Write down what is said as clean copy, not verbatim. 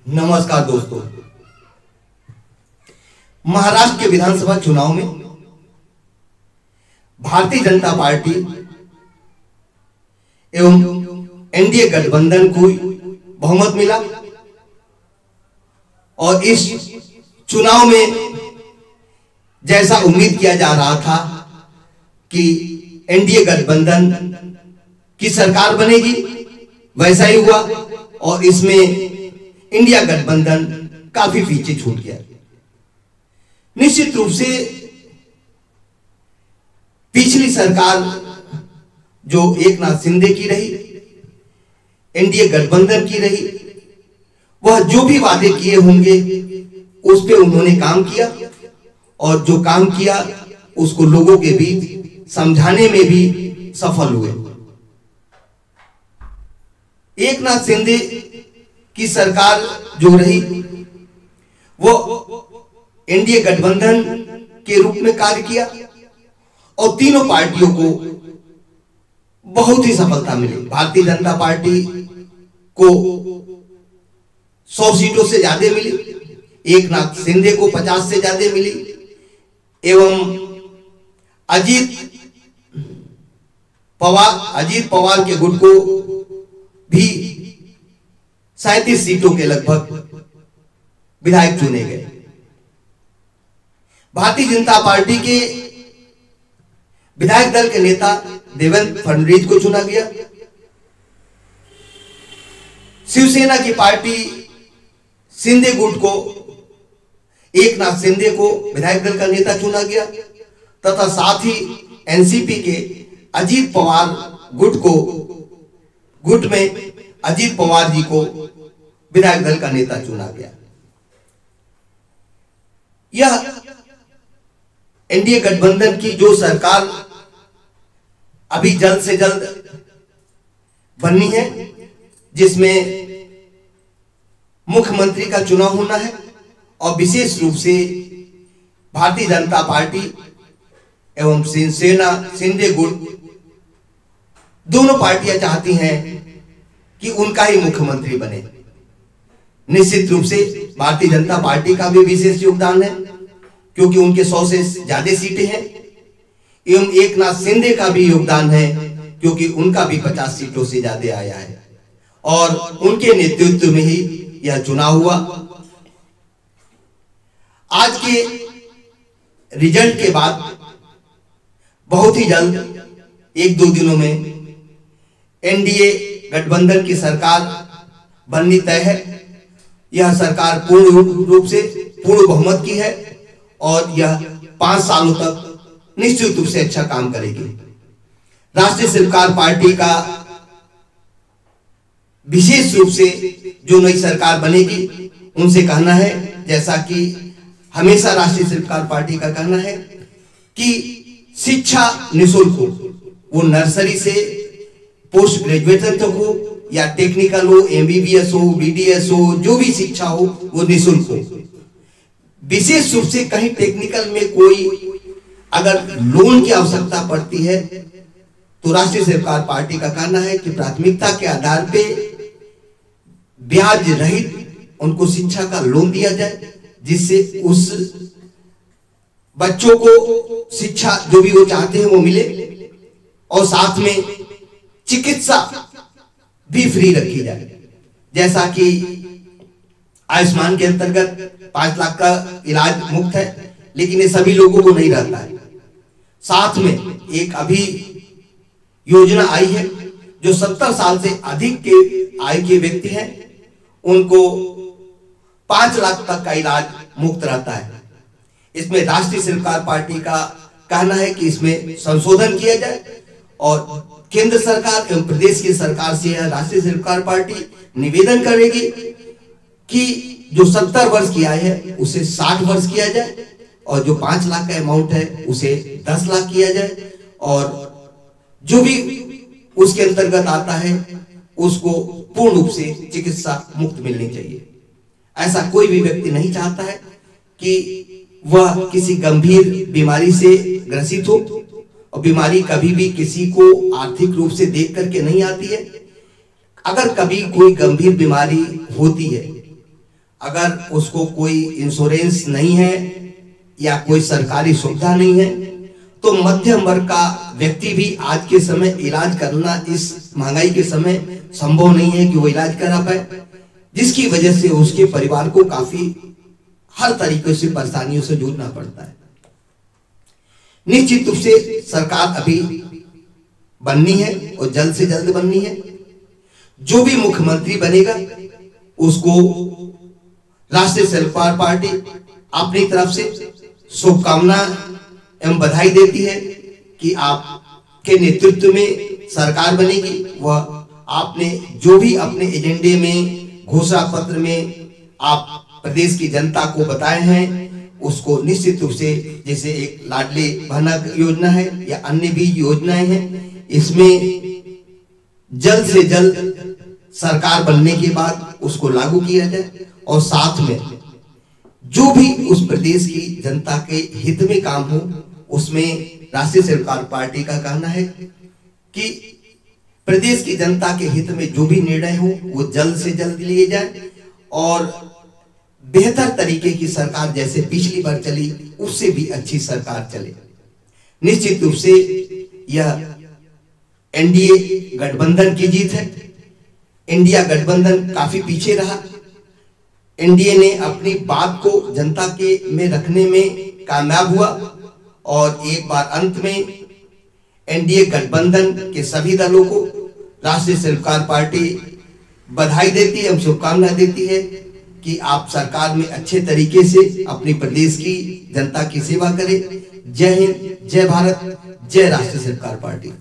नमस्कार दोस्तों। महाराष्ट्र के विधानसभा चुनाव में भारतीय जनता पार्टी एवं एनडीए गठबंधन को बहुमत मिला और इस चुनाव में जैसा उम्मीद किया जा रहा था कि एनडीए गठबंधन की सरकार बनेगी वैसा ही हुआ और इसमें इंडिया गठबंधन काफी पीछे छूट गया। निश्चित रूप से पिछली सरकार जो एकनाथ शिंदे की रही, एनडीए गठबंधन की रही, वह जो भी वादे किए होंगे उस पे उन्होंने काम किया और जो काम किया उसको लोगों के बीच समझाने में भी सफल हुए। एकनाथ शिंदे की सरकार जो रही वो एनडीए गठबंधन के रूप में कार्य किया और तीनों पार्टियों को बहुत ही सफलता मिली। भारतीय जनता पार्टी को 100 सीटों से ज्यादा मिली, एकनाथ शिंदे को 50 से ज्यादा मिली एवं अजीत पवार के गुट को भी 37 सीटों के लगभग विधायक चुने गए। भारतीय जनता पार्टी के विधायक दल के नेता देवेंद्र फडणवीस को चुना गया। शिवसेना की पार्टी शिंदे गुट को एकनाथ शिंदे को विधायक दल का नेता चुना गया तथा साथ ही एनसीपी के अजीत पवार गुट में अजीत पवार जी को विधायक दल का नेता चुना गया। यह एनडीए गठबंधन की जो सरकार अभी जल्द से जल्द बननी है, जिसमें मुख्यमंत्री का चुनाव होना है और विशेष रूप से भारतीय जनता पार्टी एवं शिवसेना शिंदे गुट दोनों पार्टियां चाहती हैं कि उनका ही मुख्यमंत्री बने। निश्चित रूप से भारतीय जनता पार्टी का भी विशेष योगदान है क्योंकि उनके 100 से ज्यादा सीटें हैं एवं एकनाथ शिंदे का भी योगदान है क्योंकि उनका भी 50 सीटों से ज्यादा आया है और उनके नेतृत्व में ही यह चुनाव हुआ। आज के रिजल्ट के बाद बहुत ही जल्द 1-2 दिनों में एनडीए गठबंधन की सरकार बननी तय है। यह सरकार पूर्ण रूप से पूर्ण बहुमत की है और यह 5 सालों तक निश्चित रूप से अच्छा काम करेगी। राष्ट्रीय स्वीकार पार्टी का विशेष रूप से जो नई सरकार बनेगी उनसे कहना है, जैसा कि हमेशा राष्ट्रीय स्वीकार पार्टी का कहना है कि शिक्षा निःशुल्क हो, वो नर्सरी से पोस्ट ग्रेजुएशन तक हो या टेक्निकल हो, एमबीबीएस हो, बीडीएस हो, जो भी शिक्षा हो वो निःशुल्क हो। विशेष रूप से कहीं टेक्निकल में कोई अगर लोन की आवश्यकता पड़ती है तो राष्ट्रीय स्वीकार पार्टी का कहना है कि प्राथमिकता के आधार पे ब्याज रहित उनको शिक्षा का लोन दिया जाए, जिससे उस बच्चों को शिक्षा जो भी वो चाहते हैं वो मिले और साथ में चिकित्सा भी फ्री रखी जाए। जैसा कि आयुष्मान के अंतर्गत 5 लाख का इलाज मुफ्त है, लेकिन ये सभी लोगों को नहीं रहता है। साथ में एक अभी योजना आई है जो 70 साल से अधिक के आयु के व्यक्ति हैं उनको 5 लाख तक का इलाज मुफ्त रहता है। इसमें राष्ट्रीय स्वीकार पार्टी का कहना है कि इसमें संशोधन किया जाए और केंद्र सरकार एवं प्रदेश की सरकार से राष्ट्रीय स्वीकार पार्टी निवेदन करेगी कि जो 70 वर्ष की आयु है उसे 60 वर्ष किया जाए और जो 5 लाख का अमाउंट है उसे 10 लाख किया जाए और जो भी उसके अंतर्गत आता है उसको पूर्ण रूप से चिकित्सा मुक्त मिलनी चाहिए। ऐसा कोई भी व्यक्ति नहीं चाहता है कि वह किसी गंभीर बीमारी से ग्रसित हो और बीमारी कभी भी किसी को आर्थिक रूप से देख करके नहीं आती है। अगर कभी कोई गंभीर बीमारी होती है अगर उसको कोई इंश्योरेंस नहीं है या कोई सरकारी सुविधा नहीं है, तो मध्यम वर्ग का व्यक्ति भी आज के समय इलाज करना इस महंगाई के समय संभव नहीं है कि वो इलाज करा पाए, जिसकी वजह से उसके परिवार को काफी हर तरीके से परेशानियों से जूझना पड़ता है। निश्चित रूप से सरकार अभी बननी है और जल्द से जल्द बननी है। जो भी मुख्यमंत्री बनेगा उसको राष्ट्रीय सेल्फार पार्टी अपनी तरफ से शुभकामना एवं बधाई देती है कि आपके नेतृत्व में सरकार बनेगी। वह आपने जो भी अपने एजेंडे में, घोषणा पत्र में आप प्रदेश की जनता को बताए हैं, उसको निश्चित रूप से, जैसे एक लाडली बहना योजना है या अन्य भी योजनाएं हैं, इसमें जल्द से जल्द सरकार बनने के बाद उसको लागू किया जाए। और साथ में जो भी उस प्रदेश की जनता के हित में काम हो, उसमें राष्ट्रीय सेल्फार पार्टी का कहना है कि प्रदेश की जनता के हित में जो भी निर्णय हो वो जल्द से जल्द लिए जाए और बेहतर तरीके की सरकार जैसे पिछली बार चली उससे भी अच्छी सरकार चले। निश्चित रूप से यह एनडीए गठबंधन की जीत है। इंडिया गठबंधन काफी पीछे रहा। एनडीए ने अपनी बात को जनता के में रखने में कामयाब हुआ और एक बार अंत में एनडीए गठबंधन के सभी दलों को राष्ट्रीय सेल्फार पार्टी बधाई देती है, शुभकामना देती है कि आप सरकार में अच्छे तरीके से अपनी प्रदेश की जनता की सेवा करें। जय हिंद, जय भारत, जय राष्ट्रीय सेल्फार पार्टी।